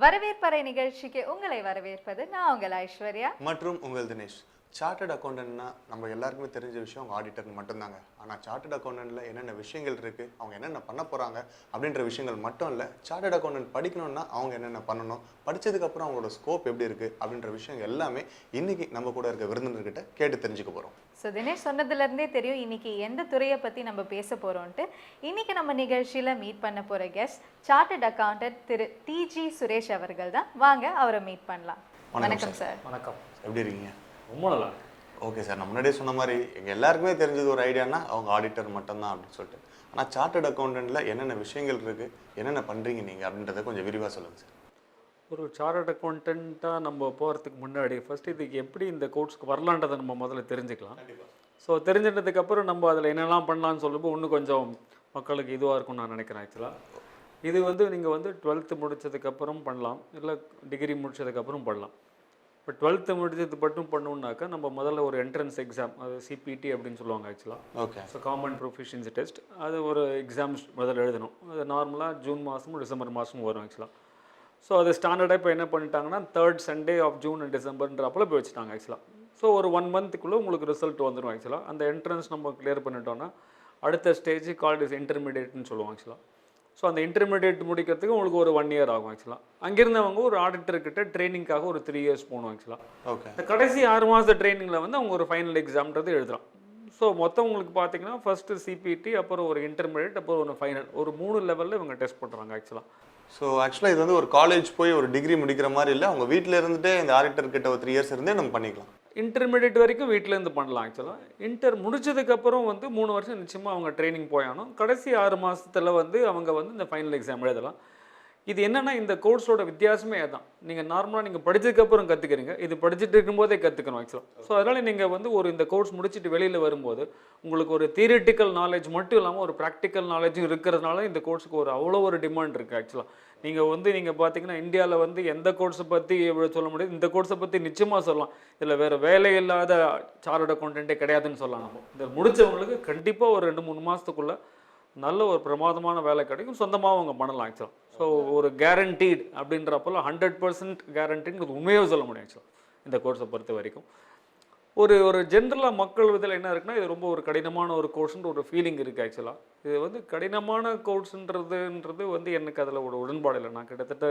வரவேற்பறை நிகழ்ச்சிக்கு உங்களை வரவேற்பது நான் உங்கள் ஐஸ்வர்யா மற்றும் உங்கள் தினேஷ். சார்ட்டர்ட் அக்கௌண்டன்ட்னா நம்ம எல்லாருக்குமே தெரிஞ்ச விஷயம் அவங்க ஆடிட்டர் மட்டும்தாங்க. ஆனால் சார்ட்டர்ட் அக்கௌண்டன்ட்ல என்னென்ன விஷயங்கள் இருக்குது, அவங்க என்னென்ன பண்ண போகிறாங்க அப்படின்ற விஷயங்கள் மட்டும் இல்லை. சார்ட்டர்ட் அக்கௌண்டன்ட் படிக்கணும்னா அவங்க என்னென்ன பண்ணணும், படித்ததுக்கப்புறம் அவங்களோட ஸ்கோப் எப்படி இருக்குது அப்படின்ற விஷயம் எல்லாமே இன்னைக்கு நம்ம கூட இருக்க விருந்தினர்கிட்ட கேட்டு தெரிஞ்சுக்க போகிறோம். ஸோ தினேஷ் சொன்னதுலேருந்தே தெரியும் இன்னைக்கு எந்த துறையை பற்றி நம்ம பேச போகிறோன்ட்டு. இன்னைக்கு நம்ம நிகழ்ச்சியில் மீட் பண்ண போகிற கெஸ்ட் சார்ட்டர்ட் அக்கௌண்டன்ட் திரு டிஜி சுரேஷ் அவர்கள் தான். வாங்க அவரை மீட் பண்ணலாம். வணக்கம் சார். வணக்கம். எப்படி இருக்கீங்க? ரொம்ப நல்லா. ஓகே சார், நான் முன்னாடியே சொன்ன மாதிரி எங்கள் எல்லாருக்குமே தெரிஞ்சது ஒரு ஐடியானா அவங்க ஆடிட்டர் மட்டும்தான் அப்படின்னு சொல்லிட்டு. ஆனால் சார்ட்டர்ட் அக்கௌண்டன்ட்ல என்னென்ன விஷயங்கள் இருக்குது, என்னென்ன பண்ணுறீங்க நீங்கள் அப்படின்றத கொஞ்சம் விரிவாக சொல்லுங்கள் சார். ஒரு சார்ட்டர்ட் அக்கௌண்டண்ட்டாக நம்ம போகிறதுக்கு முன்னாடி ஃபஸ்ட்டு இதுக்கு எப்படி இந்த கோர்ஸ்க்கு வரலான்றதை நம்ம முதல்ல தெரிஞ்சுக்கலாம். ஸோ தெரிஞ்சிட்டதுக்கப்புறம் நம்ம அதில் என்னெல்லாம் பண்ணலான்னு சொல்லும்போது இன்னும் கொஞ்சம் மக்களுக்கு இதுவாக இருக்கும்னு நான் நினைக்கிறேன். ஆக்சுவலாக இது நீங்கள் 12th முடித்ததுக்கப்புறம் பண்ணலாம், இல்லை டிகிரி முடித்ததுக்கப்புறம் பண்ணலாம். இப்போ 12th முடிச்சது மட்டும் பண்ணணுன்னாக்கா நம்ம முதல்ல ஒரு என்ட்ரன்ஸ் எக்ஸாம், அது சிபிடி அப்படின்னு சொல்லுவாங்க ஆக்சுவலாக. Okay. So common proficiency test, அது ஒரு எக்ஸாம்ஸ் முதல்ல எழுதணும். அது நார்மலாக ஜூன் மாதமும் டிசம்பர் மாதமும் வரும் ஆக்சுவலாக. ஸோ அது ஸ்டாண்டர்டாக இப்போ என்ன பண்ணிட்டாங்கன்னா 3rd Sunday of June and Decemberன்றப்பல போய் வச்சுட்டாங்க ஆக்சுவலாக. ஸோ ஒரு 1 monthக்குள்ளே உங்களுக்கு ரிசல்ட் வந்துடும் ஆக்சுவலாக. அந்த என்ட்ரன்ஸ் நம்ம கிளியர் பண்ணிட்டோன்னா அடுத்த ஸ்டேஜ் கால்ட் இஸ் இன்டர்மீடியேட்னு சொல்லுவோம் ஆக்சுவலாக. ஸோ அந்த இன்டர்மீடியேட் முடிக்கிறதுக்கு உங்களுக்கு ஒரு 1 year ஆகும் ஆக்சுவலாக. அங்கிருந்தவங்க ஒரு ஆடிட்டர்கிட்ட ட்ரைனிங்காக ஒரு 3 years போகணும் ஆக்சுவலாக. ஓகே. இந்த கடைசி 6 மாத ட்ரைனிங்கில் அவங்க ஒரு ஃபைனல் எக்ஸாம்ன்றது எழுதுலாம். ஸோ மொத்தம் உங்களுக்கு பார்த்தீங்கன்னா ஃபஸ்ட்டு சிபிடி, அப்புறம் ஒரு இன்டர்மீடியேட், அப்புறம் ஒரு ஃபைனல், ஒரு 3 லெவலில் இவங்க டெஸ்ட் பண்ணுறாங்க ஆக்சுவலாக. ஸோ ஆக்சுவலாக இது ஒரு காலேஜ் போய் ஒரு டிகிரி முடிக்கிற மாதிரி இல்லை, அவங்க வீட்டில் இருந்துகிட்டே இந்த ஆடிட்டர் கிட்ட ஒரு 3 years இருந்தே நம்ம பண்ணிக்கலாம். இன்டர்மீடியட் வரைக்கும் வீட்டிலேருந்து பண்ணலாம் ஆக்சுவலாக. இன்டர் முடிச்சதுக்கப்புறம் 3 வருஷம் நிச்சயமாக அவங்க ட்ரைனிங் போயானோம். கடைசி 6 மாதத்தில் அவங்க இந்த ஃபைனல் எக்ஸாம் எழுதலாம். இது என்னென்னா இந்த கோர்ஸோட வித்தியாசமே அதுதான். நீங்கள் நார்மலாக நீங்கள் படித்ததுக்கப்புறம் கற்றுக்கிறீங்க, இது படிச்சுட்டு இருக்கும்போதே கற்றுக்கணும் ஆக்சுவலாக. ஸோ அதனால் நீங்கள் ஒரு இந்த கோர்ஸ் முடிச்சுட்டு வெளியில் வரும்போது உங்களுக்கு ஒரு தியரிட்டிக்கல் நாலேஜ் மட்டும் இல்லாமல் ஒரு ப்ராக்டிக்கல் நாலேஜும் இருக்கிறதுனால இந்த கோர்ஸுக்கு அவ்வளோ ஒரு டிமாண்ட் இருக்குது ஆக்சுவலாக. நீங்கள் பார்த்தீங்கன்னா இந்தியாவில் எந்த கோர்ஸை பற்றி எவ்வளோ சொல்ல முடியாது, இந்த கோர்ஸை பற்றி நிச்சயமாக சொல்லலாம். இதில் வேறு வேலை இல்லாத சார்ட்டர்ட் அக்கௌண்டன்ட்டே கிடையாதுன்னு சொல்லலாம். நம்ம இந்த முடித்தவங்களுக்கு கண்டிப்பாக ஒரு 2-3 மாதத்துக்குள்ளே நல்ல ஒரு பிரமாதமான வேலை கிடைக்கும், சொந்தமாக அவங்க பண்ணலாம் ஆக்சுவலாக. ஸோ ஒரு கேரண்டீட் அப்படின்றப்போல 100% கேரண்டின்னு உண்மையாக சொல்ல முடியும் ஆக்சுவலாக இந்த கோர்ஸை பொறுத்த வரைக்கும். ஒரு ஜென்ரலாக மக்கள் இதில் என்ன இருக்குன்னா இது ரொம்ப ஒரு கடினமான ஒரு கோர்ஸ்ன்ற ஒரு ஃபீலிங் இருக்குது ஆக்சுவலாக. இது கடினமான கோர்ஸ்ன்றது எனக்கு அதில் ஒரு உடன்பாடு இல்லை. நான் கிட்டத்தட்ட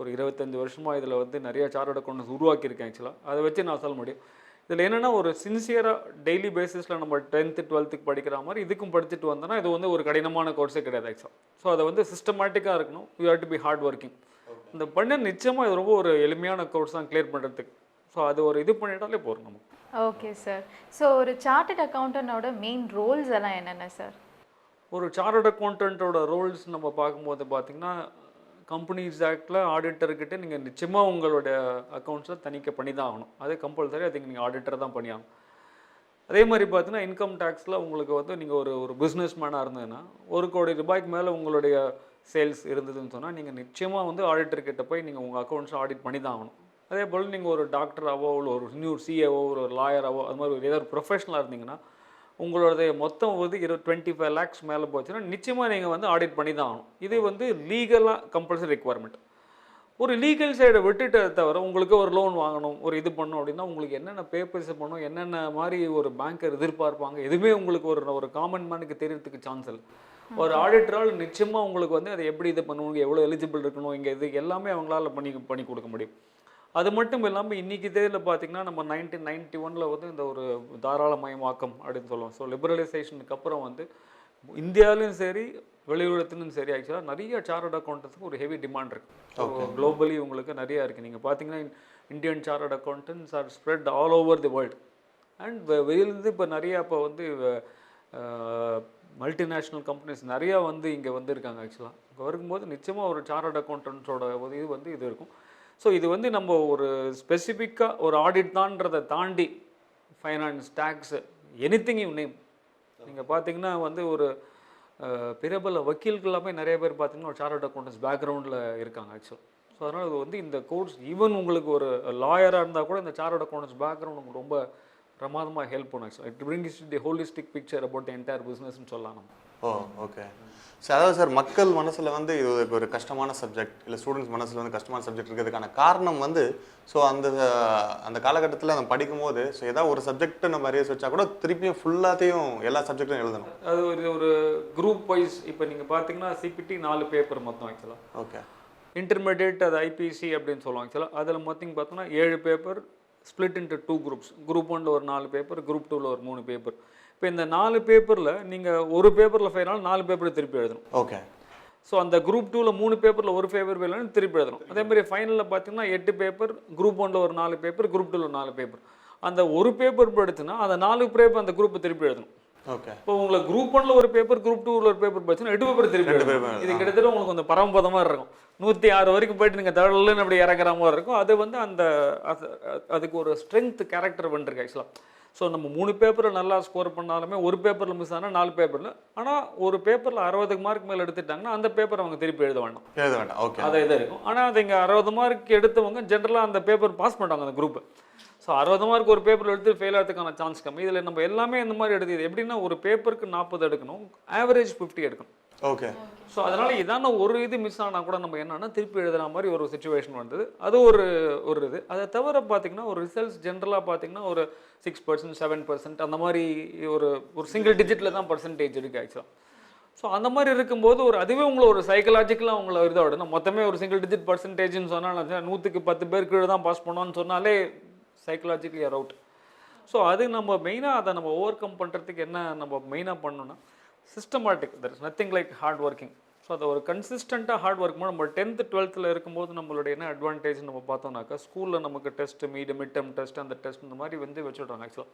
ஒரு 25 வருஷமாக இதில் நிறைய சார்ட்டர்ட் அக்கௌண்டன்ட்ஸ் உருவாக்கியிருக்கேன் ஆக்சுவலாக. அதை வச்சு நான் சொல்ல முடியும். இதில் என்னென்னா ஒரு சின்சியராக டெய்லி பேசிஸில் நம்ம 10th 12th படிக்கிற மாதிரி இதுக்கும் படிச்சுட்டு வந்தோன்னா இது ஒரு கடினமான கோர்ஸே கிடையாது ஆக்சுவலாக. ஸோ அதை சிஸ்டமேட்டிக்காக இருக்கணும். You have to be hard working. இந்த பண்ண நிச்சயமாக இது ரொம்ப ஒரு எளிமையான கோர்ஸ் தான் கிளியர் பண்ணுறதுக்கு. ஸோ அது இது பண்ணிட்டாலே போதும் நமக்கு. Okay sir. ஸோ ஒரு சார்ட்டர்ட் அக்கௌண்டன்ட்டோட மெயின் ரோல்ஸ் எல்லாம் என்னென்ன சார்? ஒரு சார்ட்டர்ட் அக்கௌண்டன்ட்டோட ரோல்ஸ் நம்ம பார்க்கும்போது பார்த்திங்கன்னா கம்பெனிஸ் ஆக்டில் ஆடிட்டர்கிட்ட நீங்கள் நிச்சயமாக உங்களுடைய அக்கௌண்ட்ஸை தணிக்கை பண்ணி தான் ஆகணும். அதே கம்பல்சரி அதுக்கு நீங்கள் ஆடிட்டர் தான் பண்ணியாகணும். அதே மாதிரி பார்த்தீங்கன்னா இன்கம் டேக்ஸில் உங்களுக்கு நீங்கள் ஒரு பிஸ்னஸ் மேனாக இருந்ததுன்னா 1 கோடி ரூபாய்க்கு மேலே உங்களுடைய சேல்ஸ் இருந்ததுன்னு சொன்னால் நீங்கள் நிச்சயமாக ஆடிட்டர்கிட்ட போய் நீங்கள் உங்கள் அக்கௌண்ட்ஸை ஆடிட் பண்ணி தான் ஆகணும். அதே போல் நீங்கள் ஒரு டாக்டராகவோ இல்லை ஒரு நியூ சிஏஓ ஒரு லாயராகவோ அது மாதிரி ஏதாவது ஒரு ப்ரொஃபஷனலாக இருந்தீங்கன்னா உங்களுடைய மொத்தம் 25 lakhs மேலே போச்சுன்னா நிச்சயமாக நீங்கள் ஆடிட் பண்ணி தான் ஆகணும். இது லீகலாக கம்பல்சரி ரெக்குவயர்மெண்ட். ஒரு லீகல் சைடை விட்டுட்டு தவிர உங்களுக்கு ஒரு லோன் வாங்கணும், ஒரு இது பண்ணணும் அப்படின்னா உங்களுக்கு என்னென்ன பேப்பர்ஸ் பண்ணணும், என்னென்ன மாதிரி ஒரு பேங்கர் எதிர்பார்ப்பாங்க, எதுவுமே உங்களுக்கு ஒரு காமன் மேனுக்கு தெரியறதுக்கு சான்ஸ் இல்லை. ஒரு ஆடிட்டரால் நிச்சயமாக உங்களுக்கு அதை எப்படி இது பண்ணுவாங்க, எவ்வளோ எலிஜிபிள் இருக்கணும், இங்கே இது எல்லாமே அவங்களால பண்ணி கொடுக்க முடியும். அது மட்டும் இல்லாமல் இன்றைக்கி தேதியில் பார்த்திங்கன்னா நம்ம 1991 இந்த ஒரு தாராளமயமாக்கம் அப்படின்னு சொல்லுவோம். ஸோ லிபரலைசேஷனுக்கு அப்புறம் இந்தியாவிலும் சரி வெளியுலகத்திலும் சரி ஆக்சுவலாக நிறைய சார்ட்டர்ட் அக்கௌண்டன்ட்ஸுக்கு ஒரு ஹெவி டிமாண்ட் இருக்குது. ஸோ குளோபலி உங்களுக்கு நிறையா இருக்குது. நீங்கள் பார்த்தீங்கன்னா Indian chartered accountants R spread all over the world. And வெளியிலேருந்து இப்போ நிறையா மல்டிநேஷ்னல் கம்பெனிஸ் நிறையா இங்கே வந்திருக்காங்க ஆக்சுவலாக. இங்கே வரும்போது நிச்சயமாக ஒரு சார்ட்டர்ட் அக்கௌண்டன்ஸோட இது இருக்கும். ஸோ இது நம்ம ஒரு ஸ்பெசிஃபிக்காக ஒரு ஆடிட் தான்றதை தாண்டி finance, tax, anything you name. நீங்கள் பார்த்தீங்கன்னா ஒரு பிரபல வக்கீல்கள் எல்லாமே நிறைய பேர் பார்த்தீங்கன்னா ஒரு சார்ட்டர்ட் அக்கௌண்டன்ஸ் பேக்ரவுண்டில் இருக்காங்க ஆக்சுவலாக. ஸோ அதனால் இந்த கோர்ஸ் ஈவன் உங்களுக்கு ஒரு லாயராக இருந்தால் கூட இந்த சார்ட்டர்ட் அக்கௌண்டன்ஸ் பேக்ரவுண்ட் உங்களுக்கு ரொம்ப பிரமாதமாக ஹெல்ப் பண்ணும் ஆக்சுவலாக. It brings the holistic picture about the entire பிஸ்னஸ்ன்னு சொல்லலாம் நம்ம. Oh okay sir. அதாவது சார் மக்கள் மனசில் வந்து இது ஒரு கஷ்டமான சப்ஜெக்ட், இல்லை ஸ்டூடெண்ட்ஸ் மனசில் வந்து கஷ்டமான சப்ஜெக்ட் இருக்கிறதுக்கான காரணம் வந்து ஸோ அந்த காலகட்டத்தில் நம்ம படிக்கும்போது ஸோ ஏதாவது ஒரு சப்ஜெக்ட் நம்ம அரியர்ஸ் வச்சா கூட திருப்பியும் ஃபுல்லாத்தையும் எல்லா சப்ஜெக்டும் எழுதணும். அது ஒரு குரூப் வைஸ் இப்போ நீங்கள் பார்த்தீங்கன்னா சிபிடி 4 பேப்பர் மொத்தம் ஆக்சுவலாக. ஓகே. இன்டர்மீடியேட் அது ஐபிசி அப்படின்னு சொல்லுவாங்க ஆக்சுவலாக. அதில் மொத்தம் பார்த்தோன்னா 7 paper split into 2 groups. Group 1 ஒரு 4 பேப்பர், குரூப் 2 ஒரு 3 பேப்பர். இப்போ இந்த 4 பேப்பரில் நீங்கள் ஒரு பேப்பரில் ஃபெயில் ஆனால் 4 பேப்பர் திருப்பி எழுதணும். ஓகே. ஸோ அந்த குரூப் 2ல் 3 பேப்பரில் ஒரு பேப்பர் வேலைன்னு திருப்பி எழுதணும். அதேமாதிரி ஃபைனலில் பார்த்தீங்கன்னா 8 பேப்பர், குரூப் 1ல் ஒரு 4 பேப்பர், குரூப் 2ல் ஒரு 4 பேப்பர். அந்த ஒரு பேப்பர் படிச்சுன்னா அந்த 4 பேப்பர் அந்த குரூப்பை திருப்பி எழுதணும். ஓகே. இப்போ உங்களுக்கு குரூப் 1ல் ஒரு பேப்பர், குரூப் 2ல் ஒரு பேப்பர் படிச்சுன்னா 8 பேப்பர் திருப்பி எழுதணும். இது கிட்டத்தட்ட உங்களுக்கு அந்த பரமபதமாக இருக்கும். 106 வரைக்கும் போயிட்டு நீங்கள் தடலுன்னு அப்படி இறக்குற மாதிரி இருக்கும். அது வந்து அந்த அதுக்கு ஒரு ஸ்ட்ரென்த் கேரக்டர் வந்துருக்கு ஆக்சுவலாக. ஸோ நம்ம 3 பேப்பரில் நல்லா ஸ்கோர் பண்ணாலுமே ஒரு பேப்பரில் மிஸ் ஆனால் 4 பேப்பரில், ஆனால் ஒரு பேப்பரில் 60 மார்க் மேலே எடுத்துட்டாங்கன்னா அந்த பேப்பர் அவங்க திருப்பி எழுத வேண்டாம். ஓகே. அதை இதாக இருக்கும். ஆனால் அது இங்கே 60 மார்க் எடுத்தவங்க ஜென்ரலாக அந்த பேப்பர் பாஸ் பண்ணுவாங்க அந்த குரூப். ஸோ 60 மார்க் ஒரு பேப்பர் எடுத்து ஃபெயில் ஆகிறதுக்கான சான்ஸ் கம்மி. இதில் நம்ம எல்லாமே இந்த மாதிரி எடுத்து எப்படின்னா ஒரு பேப்பருக்கு 40 எடுக்கணும், ஆவரேஜ் 50 எடுக்கணும். ஓகே. ஸோ அதனால் இதான ஒரு இது மிஸ் ஆனால் கூட நம்ம என்னன்னா திருப்பி எழுதுகிற மாதிரி ஒரு சுச்சுவேஷன் வந்தது. அது ஒரு இது. அதை தவிர பார்த்தீங்கன்னா ஒரு ரிசல்ட்ஸ் ஜென்ரலாக பார்த்தீங்கன்னா ஒரு 6%, 7% அந்த மாதிரி ஒரு சிங்கிள் டிஜிட்டில் தான் பர்சன்டேஜ் இருக்குது ஆக்சுவலாக. ஸோ அந்த மாதிரி இருக்கும்போது அதுவே உங்களை ஒரு சைக்கலாஜிக்கலாக உங்களை இதாக விடணும். மொத்தமே ஒரு சிங்கிள் டிஜிட் பர்சன்டேஜ்னு சொன்னால் 100க்கு 10 பேர் கீழே தான் பாஸ் பண்ணோன்னு சொன்னாலே சைக்கலாஜிக்கலி ஆர் அவுட். ஸோ அது நம்ம மெயினாக அதை நம்ம ஓவர் கம் பண்ணுறதுக்கு என்ன நம்ம மெயினாக பண்ணணும்னா systematic. That is nothing like hard working. So அதை ஒரு கன்சிஸ்டண்ட்டாக ஹார்ட் ஒர்க் பண்ண நம்ம 10th 12th இருக்கும்போது நம்மளுடைய என்ன அட்வான்டேஜ் நம்ம பார்த்தோம்னாக்கா ஸ்கூலில் நமக்கு டெஸ்ட், மிட் டேர்ம் டெஸ்ட், அந்த டெஸ்ட் இந்த மாதிரி வந்து வச்சுடுறாங்க ஆக்சுவலாக.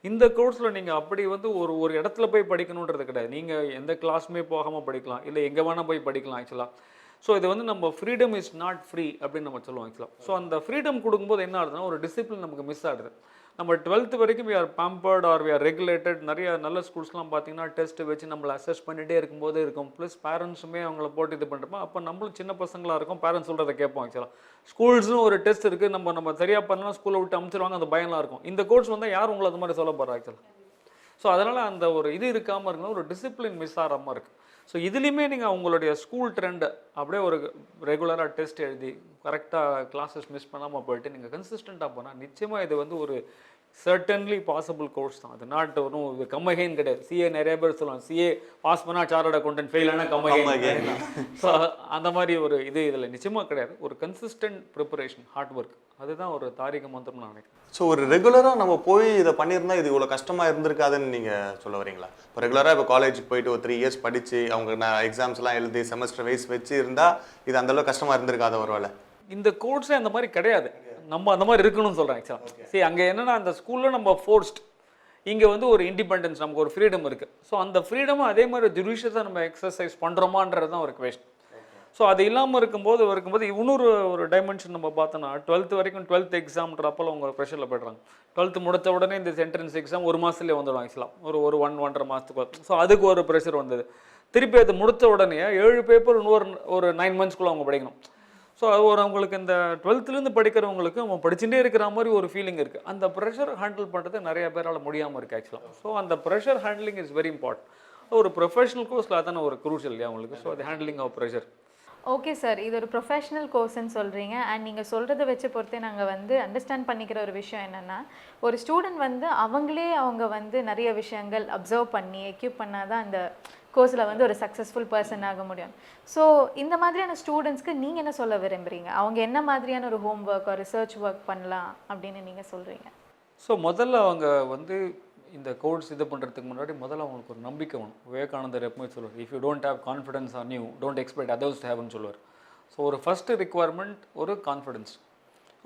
இந்த கோர்ஸில் நீங்கள் அப்படி வந்து ஒரு இடத்துல போய் படிக்கணுன்றது கிடையாது. நீங்கள் எந்த கிளாஸுமே போகாமல் படிக்கலாம், இல்லை எங்கே வேணால் போய் படிக்கலாம் ஆக்சுவலாக. ஸோ இது வந்து நம்ம ஃப்ரீடம் இஸ் நாட் ஃப்ரீ அப்படின்னு நம்ம சொல்லுவோம் ஆக்சுவலாக. ஸோ அந்த ஃப்ரீடம் கொடுக்கும்போது என்ன ஆகுதுன்னா ஒரு டிசிப்ளின் நமக்கு மிஸ் ஆகுது. நம்ம 12th வரைக்கும் we are pampered or we are regulated. நிறைய நல்ல ஸ்கூல்ஸ்லாம் பார்த்தீங்கன்னா டெஸ்ட் வச்சு நம்மளை அசஸ் பண்ணிகிட்டே இருக்கும்போது இருக்கும். ப்ளஸ் பேரண்ட்ஸுமே அவங்கள போட்டு இது பண்ணுறப்போ அப்போ நம்மளும் சின்ன பசங்களாக இருக்கும், பேரண்ட்ஸ் சொல்கிறத கேட்போம் ஆக்சுவலாக. ஸ்கூல்ஸும் ஒரு டெஸ்ட் இருக்குது, நம்ம சரியாக பண்ணலாம் ஸ்கூலை விட்டு அமுச்சிருவாங்க, அந்த பயம்லாம் இருக்கும். இந்த கோர்ஸ் வந்தால் யாரும் உங்களை அது மாதிரி சொல்ல போகிறா ஆக்சுவலாக. ஸோ அதனால் அந்த ஒரு இது இருக்காமல் இருக்கணும், ஒரு டிசிப்ளின் மிஸ் ஆகிற மாதிரி இருக்குது. ஸோ இதுலேயுமே நீங்கள் உங்களுடைய ஸ்கூல் ட்ரெண்டை அப்படியே ஒரு ரெகுலராக டெஸ்ட் எழுதி கரெக்டாக கிளாஸஸ் மிஸ் பண்ணாமல் போயிட்டு நீங்கள் கன்சிஸ்டண்ட்டாக போனால் நிச்சயமாக இது வந்து ஒரு சர்டன்லி பாசிபிள் கோர்ஸ் தான். அது நாட் ஒன்றும் இது கம்மகைன் கிடையாது. சிஏ நிறைய பேர் சொல்லுவாங்க, சிஏ பாஸ் பண்ணால் சார்ட்டர்ட் அக்கௌண்டன்ட், ஃபெயில் ஆனால் கம்மகைன். ஸோ அந்த மாதிரி ஒரு இது இதில் நிச்சயமாக கிடையாது. ஒரு கன்சிஸ்டன்ட் ப்ரிப்பரேஷன், ஹார்ட் ஒர்க், அதுதான் ஒரு தாரிக மந்திரம் நான் நினைக்கிறேன். ஸோ ஒரு ரெகுலராக நம்ம போய் இதை பண்ணியிருந்தா இது இவ்வளோ கஷ்டமாக இருந்திருக்காதுன்னு நீங்கள் சொல்ல வரீங்களா? இப்போ ரெகுலராக இப்போ காலேஜுக்கு போயிட்டு ஒரு 3 இயர்ஸ் படித்து அவங்க எக்ஸாம்ஸ்லாம் எழுதி செமஸ்டர் வைஸ் வச்சு இருந்தால் இது அந்தளவுக்கு கஷ்டமாக இருந்திருக்காத ஒரு வேலை? இந்த கோர்ஸே அந்த மாதிரி கிடையாது. நம்ம அந்த மாதிரி இருக்கணும்னு சொல்கிறேன் ஆக்சுவலாக. சரி, அங்கே என்னென்னா அந்த ஸ்கூலில் நம்ம ஃபோர்ஸ்ட், இங்கே வந்து ஒரு இண்டிபெண்டன்ஸ், நமக்கு ஒரு ஃப்ரீடம் இருக்குது. ஸோ அந்த ஃப்ரீடமும் அதே மாதிரி ஜுடிஷியஸாக நம்ம எக்ஸசைஸ் பண்ணுறோமான்றது தான் ஒரு கொஸ்டின். ஸோ அது இல்லாமல் இருக்கும்போது இன்னொரு டைமென்ஷன் நம்ம பார்த்தோன்னா 12th வரைக்கும் 12th எக்ஸாம்ன்றப்போ அவங்க ப்ரெஷரில் போய்ட்றாங்க. 12th முடித்த உடனே இந்த என்ட்ரன்ஸ் எக்ஸாம் ஒரு மாதத்துலேயே வந்துடும் ஆக்சுவலாக, ஒரு 1.5 மாதத்துக்கு. ஸோ அதுக்கு ஒரு ப்ரெஷர் வந்தது. திருப்பி அது முடித்த உடனே 7 பேப்பர் ஒரு 9 மந்த்ஸ்க்குள்ளே அவங்க படிக்கணும். ஸோ அது அவங்களுக்கு இந்த 12th படிக்கிறவங்களுக்கு அவங்க படிச்சுட்டே இருக்கிற மாதிரி ஒரு ஃபீலிங் இருக்குது. அந்த ப்ரெஷர் ஹேண்டில் பண்ணுறது நிறைய பேரால் முடியாமல் இருக்குது ஆக்சுவலாக. ஸோ அந்த pressure handling is very important. ஒரு ப்ரொஃபஷனல் கோர்ஸில் அதான ஒரு குரூஷியல் இல்லையா அவங்களுக்கு. ஸோ அது handling of pressure. Okay sir, இது ஒரு ப்ரொஃபஷனல் கோர்ஸ்ன்னு சொல்கிறீங்க. அண்ட் நீங்கள் சொல்கிறத வச்சு பொறுத்தே நாங்கள் வந்து அண்டர்ஸ்டாண்ட் பண்ணிக்கிற ஒரு விஷயம் என்னென்னா, ஒரு ஸ்டூடெண்ட் வந்து அவங்க வந்து நிறைய விஷயங்கள் அப்சர்வ் பண்ணி எக்யூப் பண்ணால் தான் அந்த கோர்ஸில் வந்து ஒரு சக்ஸஸ்ஃபுல் பர்சன் ஆக முடியும். ஸோ இந்த மாதிரியான ஸ்டூடெண்ட்ஸ்க்கு நீங்கள் என்ன சொல்ல விரும்புகிறீங்க? அவங்க என்ன மாதிரியான ஒரு ஹோம் ஒர்க், ஒரு ரிசர்ச் ஒர்க் பண்ணலாம் அப்படின்னு நீங்கள் சொல்கிறீங்க? ஸோ முதல்ல அவங்க வந்து இந்த கோர்ஸ் இது பண்ணுறதுக்கு முன்னாடி முதல்ல அவங்களுக்கு ஒரு நம்பிக்கை வேணும். விவேகானந்தர் எப்பவுமே சொல்லுவார், if you don't have confidence on you don't expect others to ஹேவ்னு சொல்லுவார். ஸோ ஒரு ஃபஸ்ட்டு ரிக்குவயர்மெண்ட் ஒரு கான்ஃபிடன்ஸ்.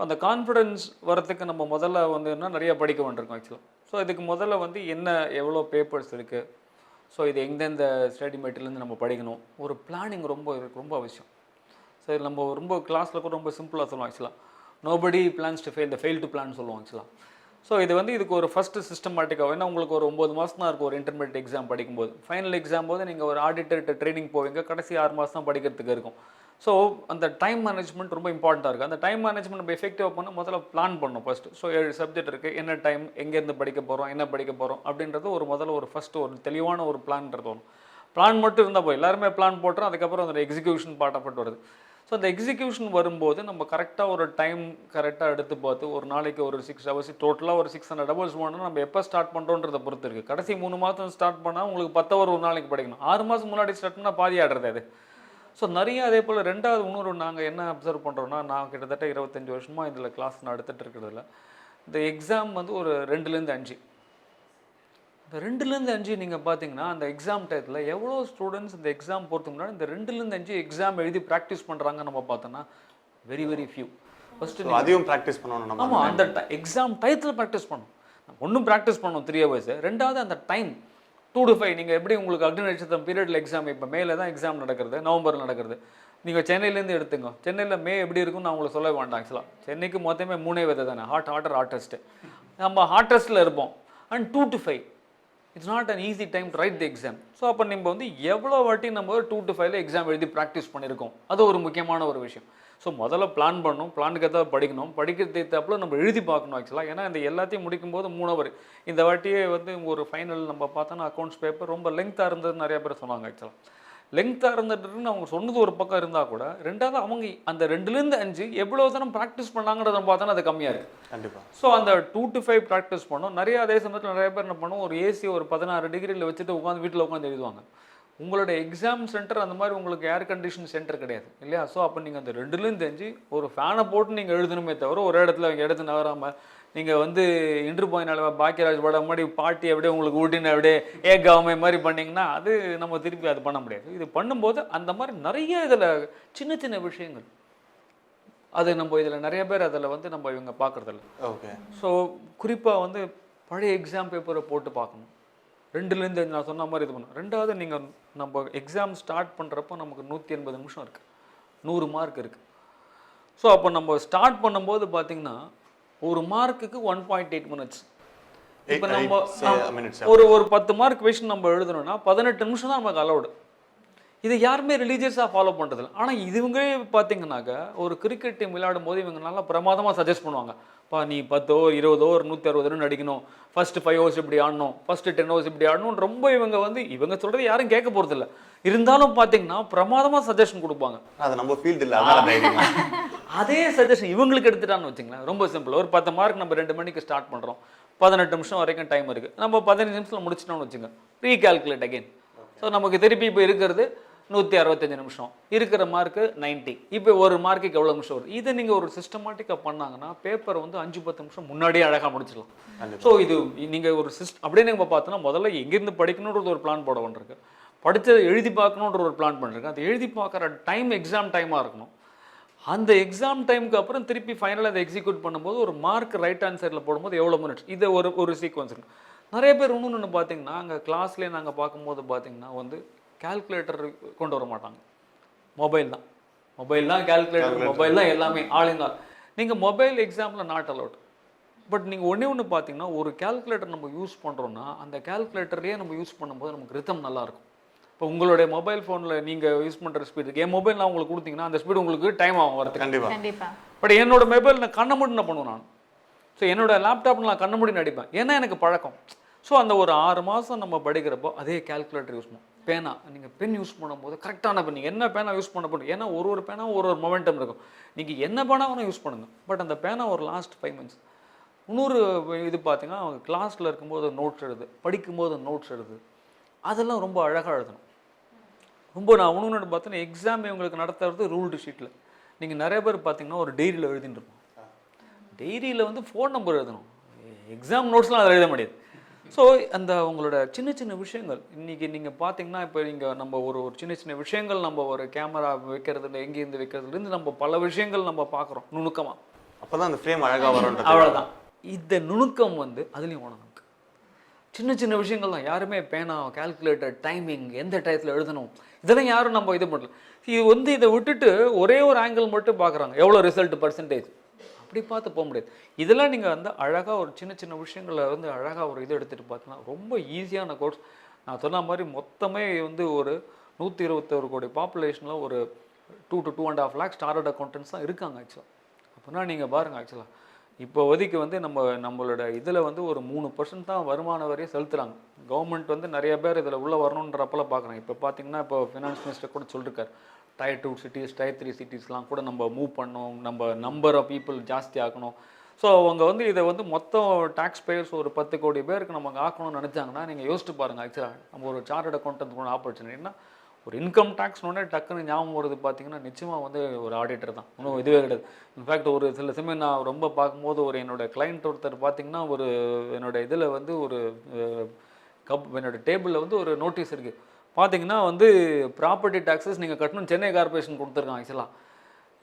அந்த கான்ஃபிடன்ஸ் வரத்துக்கு நம்ம முதல்ல வந்து என்ன நிறைய படிக்க வேண்டியிருக்கோம் ஆக்சுவலாக. ஸோ இதுக்கு முதல்ல வந்து எவ்வளோ பேப்பர்ஸ் இருக்குது, ஸோ இது எந்தெந்த ஸ்டடி மெட்டீரியல்லேருந்து நம்ம படிக்கணும், ஒரு பிளானிங் ரொம்ப அவசியம். சரி, நம்ம ரொம்ப கிளாஸில் கூட ரொம்ப சிம்பிளாக சொல்லுவோம் ஆக்சுவலாக, nobody plans to fail, the fail to plan சொல்லுவோம் ஆக்சுவலாக. ஸோ இதுக்கு ஒரு ஃபஸ்ட்டு சிஸ்டமேட்டிக்காக, ஏன்னா உங்களுக்கு ஒரு 9 மாதம் தான் இருக்கும் ஒரு இன்டர்மீடியட் எக்ஸாம் படிக்கும்போது. ஃபைனல் எக்ஸாம் போது நீங்கள் ஒரு ஆடிட்டர்கிட்ட ட்ரைனிங் போவீங்க, கடைசி 6 மாதம் தான் படிக்கிறதுக்கு இருக்கும். ஸோ அந்த டைம் மேனேஜ்மெண்ட் ரொம்ப இம்பார்ட்டண்ட்டாக இருக்குது. அந்த டைம் மேனேஜ்மெண்ட் நம்ம எஃபெக்டிவாக பண்ண முதல்ல பிளான் பண்ணணும் ஃபஸ்ட்டு. ஸோ 7 சப்ஜெக்ட் இருக்குது, என்ன டைம், எங்கேருந்து படிக்க போகிறோம், என்ன படிக்க போகிறோம் அப்படின்றது முதல்ல ஒரு ஃபஸ்ட்டு ஒரு தெளிவான ஒரு பிளான்றது ஒன்று. பிளான் மட்டும் இருந்தால் போய் எல்லாருமே பிளான் போட்டுறோம், அதுக்கப்புறம் அந்த எக்ஸிக்யூஷன் பார்ட்டப்பட்டு வருது. ஸோ அந்த எக்ஸிக்யூஷன் வரும்போது நம்ம கரெக்டாக ஒரு டைம் கரெக்டாக எடுத்து பார்த்து ஒரு நாளைக்கு ஒரு 6 ஹவர்ஸ் டோட்டலாக ஒரு 600 ஹவர்ஸ் போனோம்னா நம்ம எப்போ ஸ்டார்ட் பண்ணுறோன்றதை பொறுத்து இருக்குது. கடைசி 3 மாதம் ஸ்டார்ட் பண்ணால் உங்களுக்கு 10 ஹவர் ஒரு நாளைக்கு படிக்கணும். 6 மாதம் முன்னாடி ஸ்டார்ட் பண்ணால் பாதி ஆடுறது அது. ஸோ நிறைய அதே போல் ரெண்டாவது இன்னொரு நாங்கள் என்ன அப்சர்வ் பண்ணுறோன்னா, நான் கிட்டத்தட்ட 25 வருஷமாக இதில் கிளாஸ் நான் எடுத்துகிட்டு இருக்கிறதுல இந்த எக்ஸாம் வந்து ஒரு 2லேருந்து 5. இந்த 2லேருந்து 5 நீங்கள் பார்த்தீங்கன்னா அந்த எக்ஸாம் டயத்தில் எவ்வளோ ஸ்டூடெண்ட்ஸ் இந்த எக்ஸாம் போகிறதுக்கு முன்னாடி இந்த 2லேருந்து 5 எக்ஸாம் எழுதி ப்ராக்டிஸ் பண்ணுறாங்க நம்ம பார்த்தோன்னா வெரி வெரி ஃபியூ. ஃபஸ்ட்டு அதையும் ப்ராக்டிஸ் பண்ணணும் நம்ம. ஆமாம், அந்த எக்ஸாம் டயத்தில் ப்ராக்டிஸ் பண்ணணும். ஒன்றும் ப்ராக்டிஸ் பண்ணணும் 3 ஹவர்ஸ். ரெண்டாவது அந்த டைம் 2 to 5. நீங்கள் எப்படி உங்களுக்கு அக்னி நட்சத்திரம் பீரியடில் எக்ஸாம், இப்போ மேலே தான் எக்ஸாம் நடக்கிறது, நவம்பரில் நடக்கிறது. நீங்கள் சென்னையிலேருந்து எடுத்துங்க, சென்னையில் மே எப்படி இருக்குன்னு நான் உங்களுக்கு சொல்ல வேண்டாம். ஆக்சுவலாக சென்னைக்கு மொத்தமே 3 வெதை தானே, ஹாட்டஸ்ட்டு. நம்ம ஹாட்டஸ்ட்டில் இருப்போம். And 2 to 5 it's not an easy time to right the exam. So அப்போ நம்ம வந்து எவ்வளோ வாட்டி நம்ம 2 to 5 எக்ஸாம் எழுதி ப்ராக்டிஸ் பண்ணியிருக்கோம், அது ஒரு முக்கியமான ஒரு விஷயம். ஸோ முதல்ல பிளான் பண்ணணும், பிளானுக்கு ஏதாவது படிக்கணும், படிக்கிறது தப்பில் நம்ம எழுதி பார்க்கணும் ஆக்சுவலாக. ஏன்னா இந்த எல்லாத்தையும் முடிக்கும்போது 3 ஹவர். இந்த வாட்டியே வந்து ஒரு ஃபைனல் நம்ம பார்த்தோன்னா அக்கௌண்ட்ஸ் பேப்பர் ரொம்ப லெங்க்த்தாக இருந்ததுன்னு நிறைய பேர் சொன்னாங்க. ஆக்சுவலாக லெங்க்த்தாக இருந்துட்டுன்னு அவங்க சொன்னது ஒரு பக்கம் இருந்தால் கூட, ரெண்டாவது அவங்க அந்த 2லேருந்து 5 எவ்வளோ தரம் ப்ராக்டிஸ் பண்ணாங்கிறத பார்த்தோன்னா அது கம்மியாக இருக்குது. கண்டிப்பாக. ஸோ அந்த 2 to 5 ப்ராக்டிஸ் பண்ணோம். நிறைய அதே சமயத்தில் நிறைய பேர் என்ன பண்ணுவோம், ஒரு ஏசி ஒரு 16 டிகிரியில் வச்சுட்டு உட்காந்து வீட்டில் உட்காந்து எழுதுவாங்க. உங்களோட எக்ஸாம் சென்டர் அந்த மாதிரி உங்களுக்கு ஏர் கண்டிஷன் சென்டர் கிடையாது இல்லையா? ஸோ அப்போ நீங்கள் அந்த 2லேருந்து 5 ஒரு ஃபேனை போட்டு நீங்கள் எழுதணுமே தவிர ஒரு இடத்துல அவங்க இடத்து நகராமல் நீங்கள் வந்து இன்று போயினால பாக்கியராஜ் படம் மாதிரி பாட்டி அப்படியே உங்களுக்கு ஊட்டின அப்படியே ஏகாமை மாதிரி பண்ணிங்கன்னா அது நம்ம திருப்பி அது பண்ண முடியாது. இது பண்ணும்போது அந்த மாதிரி நிறைய இதில் சின்ன சின்ன விஷயங்கள் அது நம்ம இதில் நிறைய பேர் அதில் வந்து நம்ம இவங்க பார்க்குறதில்ல. ஓகே. ஸோ குறிப்பாக வந்து பழைய எக்ஸாம் பேப்பரை போட்டு பார்க்கணும். 2லேருந்து 5 நான் சொன்ன மாதிரி இது பண்ணணும். ரெண்டாவது நீங்கள் நம்ம எக்ஸாம் ஸ்டார்ட் பண்ணுறப்போ நமக்கு 180 நிமிஷம் இருக்குது, 100 மார்க் இருக்குது. ஸோ அப்போ நம்ம ஸ்டார்ட் பண்ணும்போது பார்த்தீங்கன்னா ஒரு மார்க்குக்கு 1.8 மினிட்ஸ். இப்போ நம்ம ஒரு 10 மார்க் கொஷின் நம்ம எழுதணும்னா 18 நிமிஷம் தான் நமக்கு அலௌடு. இதை யாருமே ரிலீஜியஸாக ஃபாலோ பண்ணுறதில்ல. ஆனால் இதுவங்களே பார்த்தீங்கன்னாக்கா ஒரு கிரிக்கெட் டீம் விளையாடும் போது இவங்க நல்லா பிரமாதமாக சஜஸ்ட் பண்ணுவாங்க. நீ 10 ஓவர் 20 ஓவர் 160 ரன் அடிக்கணும், ஃபர்ஸ்ட் 5 ஹவர்ஸ் இப்படி ஆடணும், ஃபர்ஸ்ட் 10 ஹவர்ஸ் இப்படி ஆடணும். ரொம்ப இவங்க வந்து இவங்க சொல்கிறது யாரும் கேட்க போகிறதில்ல. இருந்தாலும் பார்த்தீங்கன்னா பிரமாதமாக சஜஷன் கொடுப்பாங்க. அது நம்ம ஃபீல்டு இல்லை. அதே சஜஷன் இவங்களுக்கு எடுத்துட்டான்னு வச்சுங்களேன், ரொம்ப சிம்பிள். ஒரு 10 மார்க் நம்ம 2 மணிக்கு ஸ்டார்ட் பண்ணுறோம், 18 நிமிஷம் வரைக்கும் டைம் இருக்குது. நம்ம 15 நிமிஷத்தில் முடிச்சிட்டோம்னு வச்சுங்க, ரீகால்குலேட் அகெயின். ஸோ நமக்கு திருப்பி இப்போ இருக்கிறது 165 நிமிஷம், இருக்கிற மார்க்கு 90. இப்போ ஒரு மார்க்குக்கு எவ்வளோ நிமிஷம் வருது? இதை நீங்கள் ஒரு சிஸ்டமேட்டிக்காக பண்ணாங்கன்னா பேப்பர் வந்து 5-10 நிமிஷம் முன்னாடியே அழகாக முடிச்சிடலாம். ஸோ இது நீங்கள் ஒரு அப்படியே நம்ம பார்த்தோன்னா முதல்ல எங்கேருந்து படிக்கணுன்றது ஒரு பிளான் போட வேண்டியிருக்கு, படித்ததை எழுதி பார்க்கணுன்ற ஒரு பிளான் பண்ணிருக்கு. அது எழுதி பார்க்குற டைம் எக்ஸாம் டைமாக இருக்கணும். அந்த எக்ஸாம் டைமுக்கு அப்புறம் திருப்பி ஃபைனலாக அதை எக்ஸிக்யூட் பண்ணும்போது ஒரு மார்க் ரைட் ஹேண்ட் சைடில் போடும்போது எவ்வளோ மினிட்ஸ், இதை ஒரு சீக்வன்ஸ் இருக்குது. நிறைய பேர் இன்னொன்று பார்த்தீங்கன்னா அங்கே கிளாஸ்லேயே நாங்கள் பார்க்கும்போது பார்த்தீங்கன்னா வந்து கால்குலேட்டர் கொண்டு வர மாட்டாங்க, மொபைல் தான் கால்குலேட்டர், மொபைல் தான் எல்லாமே ஆல் இன் ஆல். நீங்கள் மொபைல் எக்ஸாமில் நாட் அலவுட். பட் நீங்கள் ஒன்று பார்த்தீங்கன்னா ஒரு கால்குலேட்டர் நம்ம யூஸ் பண்ணுறோன்னா அந்த கால்குலேட்டர்லேயே நம்ம யூஸ் பண்ணும்போது நமக்கு ரிதம் நல்லாயிருக்கும். இப்போ உங்களுடைய மொபைல் ஃபோனில் நீங்கள் யூஸ் பண்ணுற ஸ்பீடு, என் மொபைல் நான் உங்களுக்கு கொடுத்தீங்கன்னா அந்த ஸ்பீடு உங்களுக்கு டைம் ஆகும் வரது. கண்டிப்பாக. பட் என்னோட மொபைல் நான் கண்ண மூடி நான் பண்ணுவேன் நான். ஸோ என்னோட லேப்டாப்பில் நான் கண்ண மூடி நடிப்பேன், ஏன்னா எனக்கு பழக்கம். ஸோ அந்த ஒரு 6 மாதம் நம்ம படிக்கிறப்போ அதே கால்குலேட்டர் யூஸ் பண்ணுவோம். பேனா நீங்கள் பென் யூஸ் பண்ணும்போது கரெக்டான பென், நீங்கள் என்ன பேனா யூஸ் பண்ண போகிறோம், ஏன்னா ஒரு பேனா ஒரு மொமெண்டம் இருக்கும். நீங்கள் என்ன பேனா வேணால் யூஸ் பண்ணுங்கள், பட் அந்த பேனா ஒரு லாஸ்ட் 5 months. இன்னொரு இது பார்த்தீங்கன்னா அவங்க கிளாஸில் இருக்கும்போது நோட்ஸ் எழுது, படிக்கும்போது நோட்ஸ் எழுது, அதெல்லாம் ரொம்ப அழகாக எழுதணும். ரொம்ப நான் ஒன்று பார்த்தோன்னா எக்ஸாம் இவங்களுக்கு நடத்துறது ரூல்டு ஷீட்டில். நீங்கள் நிறைய பேர் பார்த்தீங்கன்னா ஒரு டைரியில் எழுதிட்டு இருப்போம். டைரியில் வந்து ஃபோன் நம்பர் எழுதணும், எக்ஸாம் நோட்ஸ்லாம் அதை எழுத முடியாது. ஸோ அந்த உங்களோட சின்ன சின்ன விஷயங்கள் இன்றைக்கி நீங்கள் பார்த்தீங்கன்னா இப்போ நீங்கள் நம்ம ஒரு சின்ன சின்ன விஷயங்கள் நம்ம ஒரு கேமரா வைக்கிறதுல எங்கேருந்து வைக்கிறதுலேருந்து நம்ம பல விஷயங்கள் நம்ம பார்க்குறோம் நுணுக்கமாக. அப்போ தான் அந்த ஃப்ரேம் அழகாக வரும். அவ்வளோதான். இந்த நுணுக்கம் வந்து அதுலேயும் உணவு சின்ன சின்ன விஷயங்கள் தான். யாருமே பேனா, கால்குலேட்டர், டைமிங், எந்த டயத்தில் எழுதணும், இதெல்லாம் யாரும் நம்ம இது பண்ணல. இது வந்து இதை விட்டுட்டு ஒரே ஒரு ஆங்கிள் மட்டும் பார்க்குறாங்க, எவ்வளோ ரிசல்ட் பர்சன்டேஜ், அப்படி பார்த்து போக முடியாது. இதெல்லாம் நீங்கள் வந்து அழகாக ஒரு சின்ன சின்ன விஷயங்களை வந்து அழகாக ஒரு இது எடுத்துகிட்டு பார்த்தீங்கன்னா ரொம்ப ஈஸியான கோர்ஸ். நான் சொன்ன மாதிரி மொத்தமே வந்து ஒரு 121 கோடி பாப்புலேஷனில் ஒரு 2 to 2.5 lakh ஸ்டார்டர்ட் அக்கௌண்டன்ஸ் தான் இருக்காங்க ஆக்சுவலாக. அப்படின்னா நீங்கள் பாருங்கள், ஆக்சுவலாக இப்போதைக்கு வந்து நம்மளோட இதில் வந்து ஒரு 3% தான் வருமான வரியை செலுத்துகிறாங்க. கவர்மெண்ட் வந்து நிறைய பேர் இதில் உள்ளே வரணுன்றப்பெல்லாம் பார்க்குறாங்க. இப்போ பார்த்தீங்கன்னா இப்போ ஃபினான்ஸ் மினிஸ்டர் கூட சொல்லியிருக்காரு, Tier 2 சிட்டிஸ், Tier 3 சிட்டிஸ்லாம் கூட நம்ம மூவ் பண்ணணும், நம்ம நம்பர் ஆஃப் பீப்புள் ஜாஸ்தி ஆக்கணும். ஸோ அவங்க வந்து இதை வந்து மொத்தம் டேக்ஸ் பேயர்ஸ் ஒரு 10 கோடி பேருக்கு நம்ம ஆக்கணும்னு நினச்சாங்கன்னா நீங்கள் யோசிச்சு பாருங்கள். ஆக்சுவலாக நம்ம ஒரு சார்ட்டர்ட் அக்கௌண்டன்ட் ஆப்பர்ச்சுனிட்டினா ஒரு இன்கம் டேக்ஸ்னோடனே டக்குன்னு ஞாபகம் வருது பார்த்தீங்கன்னா நிச்சயமாக வந்து ஒரு ஆடிட்டர் தான். இன்னும் இதுவே கிடையாது. இன்ஃபேக்ட் ஒரு சில சமயம் நான் ரொம்ப பார்க்கும்போது ஒரு என்னோட கிளைண்ட் ஒருத்தர் பார்த்தீங்கன்னா ஒரு என்னோட இதில் வந்து ஒரு என்னோட டேபிளில் வந்து ஒரு நோட்டீஸ் இருக்குது. பார்த்தீங்கன்னா வந்து ப்ராப்பர்ட்டி டேக்ஸஸ் நீங்கள் கட்டணும் சென்னை கார்பரேஷன் கொடுத்துருக்காங்க. ஆக்சுவலாக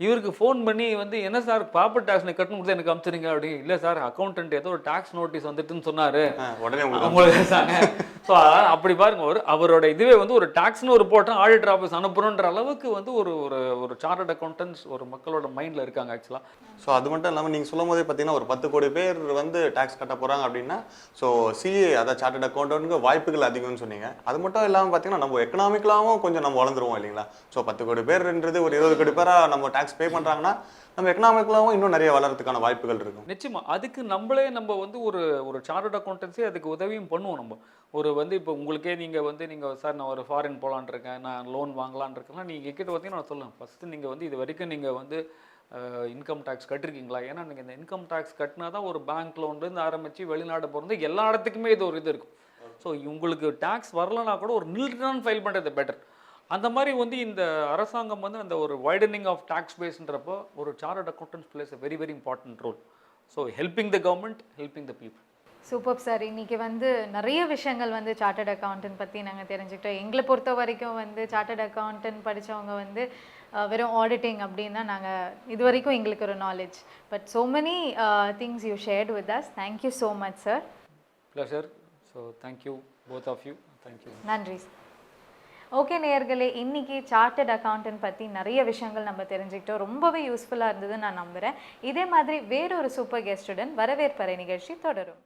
இவருக்கு ஃபோன் பண்ணி வந்து என்ன சார் ப்ராப்பர்ட்டி டேக்ஸ் நீங்கள் கட்டணும் கொடுத்து எனக்கு அனுப்பிச்சிருங்க அப்படி. இல்லை சார் அக்கௌண்டன்ட் ஏதோ ஒரு டேக்ஸ் நோட்டீஸ் வந்துட்டுன்னு சொன்னார் உடனே உங்களுக்கு சாங்க. ஸோ அப்படி பாருங்க, அவரோட இதுவே வந்து ஒரு டேக்ஸ்னு ஒரு போட்டோம் ஆடிட்டர் ஆஃபீஸ் அனுப்புகிறோன்ற அளவுக்கு வந்து ஒரு ஒரு சார்ட்டர்ட் அக்கௌண்டன்ட்ஸ் ஒரு மக்களோட மைண்டில் இருக்காங்க ஆக்சுவலாக. ஸோ அது மட்டும் இல்லாமல் நீங்கள் சொல்லும் போதே பார்த்தீங்கன்னா ஒரு 10 கோடி பேர் வந்து டேக்ஸ் கட்ட போகிறாங்க அப்படின்னா ஸோ சிஏ அதாவது சார்ட்டர்ட் அக்கௌண்டன்ட்க்கு வாய்ப்புகள் அதிகம்னு சொன்னீங்க. அது மட்டும் இல்லாமல் பார்த்தீங்கன்னா நம்ம எக்கனாமிக்கலாகவும் கொஞ்சம் நம்ம வளர்ந்துருவோம் இல்லைங்களா? ஸோ 10 கோடி பேர்ன்றது ஒரு 20 கோடி பேராக நம்ம டேக்ஸ் பே பண்ணுறாங்கன்னா நம்ம எக்கனாமிக்கலாகவும் இன்னும் நிறைய வளர்றதுக்கான வாய்ப்புகள் இருக்கும். நிச்சயமா அதுக்கு நம்ம வந்து ஒரு சார்ட்டர்ட் அக்கௌண்டன்சி அதுக்கு உதவியும் பண்ணுவோம். நம்ம ஒரு வந்து இப்போ உங்களுக்கே நீங்கள் சார் நான் ஒரு ஃபாரின் போகலான் இருக்கேன், நான் லோன் வாங்கலான் இருக்கேன்னா நீங்கள் கிட்ட பார்த்தீங்கன்னா நான் சொல்லுவேன், ஃபஸ்ட்டு நீங்கள் வந்து இது வரைக்கும் நீங்கள் வந்து இன்கம் டேக்ஸ் கட்டிருக்கீங்களா? ஏன்னா நீங்கள் இந்த இன்கம் டேக்ஸ் கட்டினா தான் ஒரு பேங்க் லோன்லேருந்து ஆரம்பித்து வெளிநாடு போகிறது எல்லா இடத்துக்குமே இது ஒரு இது இருக்கும். ஸோ உங்களுக்கு டேக்ஸ் வரலனா கூட ஒரு நில்டன் ஃபைல் பண்ணுறது பெட்டர். அந்த மாதிரி வந்து இந்த அரசாங்கம் வந்து அந்த ஒரு வைடனிங் ஆஃப் டேக்ஸ் பேஸ்ன்றப்போ ஒரு chartered accountants place a very very important role. So helping the government, helping the people. Super sir. இன்னைக்கு வந்து நிறைய விஷயங்கள் வந்து சார்ட்டர்ட் அக்கௌண்டன்ட் பற்றி நாங்கள் தெரிஞ்சுக்கிட்டோம். எங்களை பொறுத்த வரைக்கும் வந்து சார்ட்டர்ட் அக்கௌண்டன்ட் படித்தவங்க வந்து வெறும் ஆடிட்டிங் அப்படின்னா நாங்கள் இது வரைக்கும் எங்களுக்கு ஒரு knowledge. But so many things you shared with us. Thank you so much sir. Pleasure. So thank you both of you. Thank you. நன்றி சார். ஓகே நேயர்களே, இன்னைக்கு சார்ட்டர்ட் அக்கௌண்டன்ட் பற்றி நிறைய விஷயங்கள் நம்ம தெரிஞ்சுக்கிட்டோம். ரொம்பவே யூஸ்ஃபுல்லாக இருந்ததுன்னு நான் நம்புகிறேன். இதே மாதிரி வேறொரு சூப்பர் கெஸ்ட்டுடன் வரவேற்பறை நிகழ்ச்சி தொடரும்.